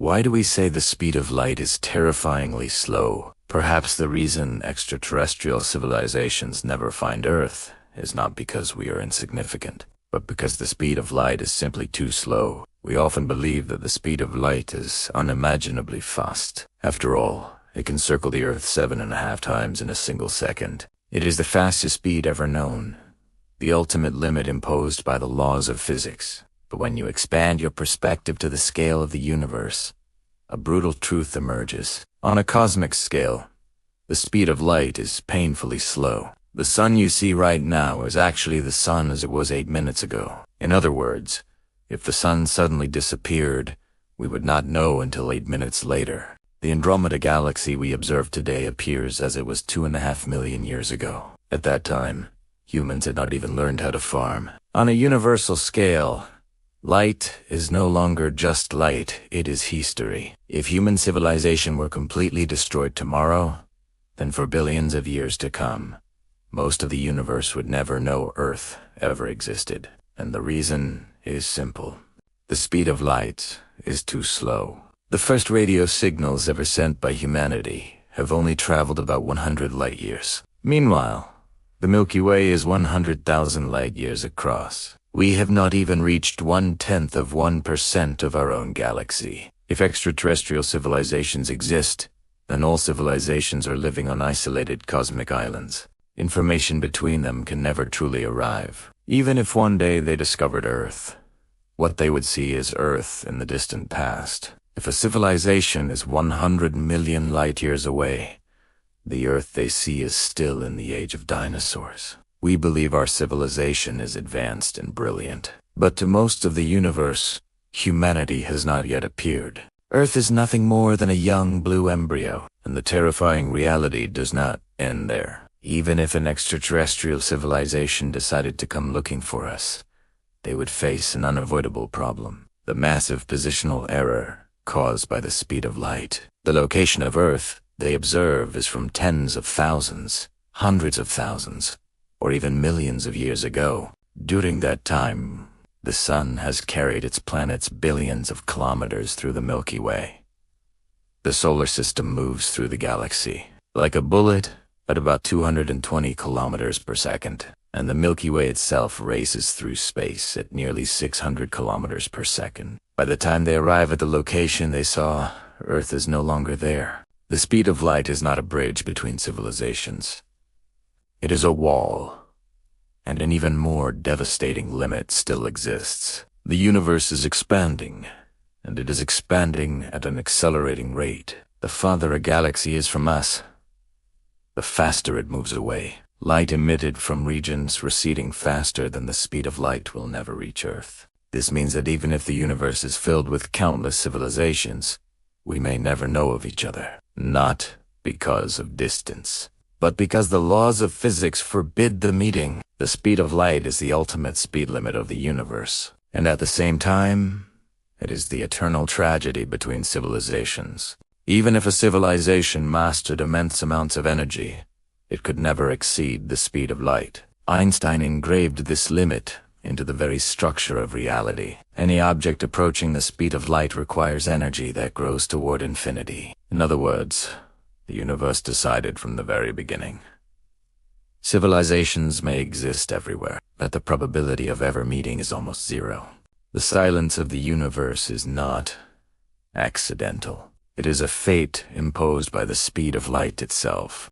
Why do we say the speed of light is terrifyingly slow? Perhaps the reason extraterrestrial civilizations never find Earth is not because we are insignificant, but because the speed of light is simply too slow. We often believe that the speed of light is unimaginably fast. After all, it can circle the Earth 7.5 times in a single second. It is the fastest speed ever known, the ultimate limit imposed by the laws of physics. But when you expand your perspective to the scale of the universe, a brutal truth emerges. On a cosmic scale, the speed of light is painfully slow. The sun you see right now is actually the sun as it was 8 minutes ago. In other words, if the sun suddenly disappeared, we would not know until 8 minutes later. The Andromeda galaxy we observe today appears as it was 2.5 million years ago. At that time, humans had not even learned how to farm. On a universal scale, light is no longer just light, it is history. If human civilization were completely destroyed tomorrow, then for billions of years to come, most of the universe would never know Earth ever existed. And the reason is simple. The speed of light is too slow. The first radio signals ever sent by humanity have only traveled about 100 light years. Meanwhile, the Milky Way is 100,000 light years across. We have not even reached 1/10% of our own galaxy. If extraterrestrial civilizations exist, then all civilizations are living on isolated cosmic islands. Information between them can never truly arrive. Even if one day they discovered Earth, what they would see is Earth in the distant past. If a civilization is 100 million light years away, the Earth they see is still in the age of dinosaurs. We believe our civilization is advanced and brilliant, but to most of the universe, humanity has not yet appeared. Earth is nothing more than a young blue embryo, and the terrifying reality does not end there. Even if an extraterrestrial civilization decided to come looking for us, they would face an unavoidable problem: the massive positional error caused by the speed of light. The location of Earth they observe is from tens of thousands, hundreds of thousands, or even millions of years ago. During that time, the sun has carried its planets billions of kilometers through the Milky Way. The solar system moves through the galaxy like a bullet at about 220 kilometers per second, and the Milky Way itself races through space at nearly 600 kilometers per second. By the time they arrive at the location they saw, Earth is no longer there. The speed of light is not a bridge between civilizations. It is a wall, and an even more devastating limit still exists. The universe is expanding, and it is expanding at an accelerating rate. The farther a galaxy is from us, the faster it moves away. Light emitted from regions receding faster than the speed of light will never reach Earth. This means that even if the universe is filled with countless civilizations, we may never know of each other. Not because of distance, but because the laws of physics forbid the meeting. The speed of light is the ultimate speed limit of the universe, and at the same time, it is the eternal tragedy between civilizations. Even if a civilization mastered immense amounts of energy, it could never exceed the speed of light. Einstein engraved this limit into the very structure of reality. Any object approaching the speed of light requires energy that grows toward infinity. In other words, the universe decided from the very beginning. Civilizations may exist everywhere, but the probability of ever meeting is almost zero. The silence of the universe is not accidental. It is a fate imposed by the speed of light itself.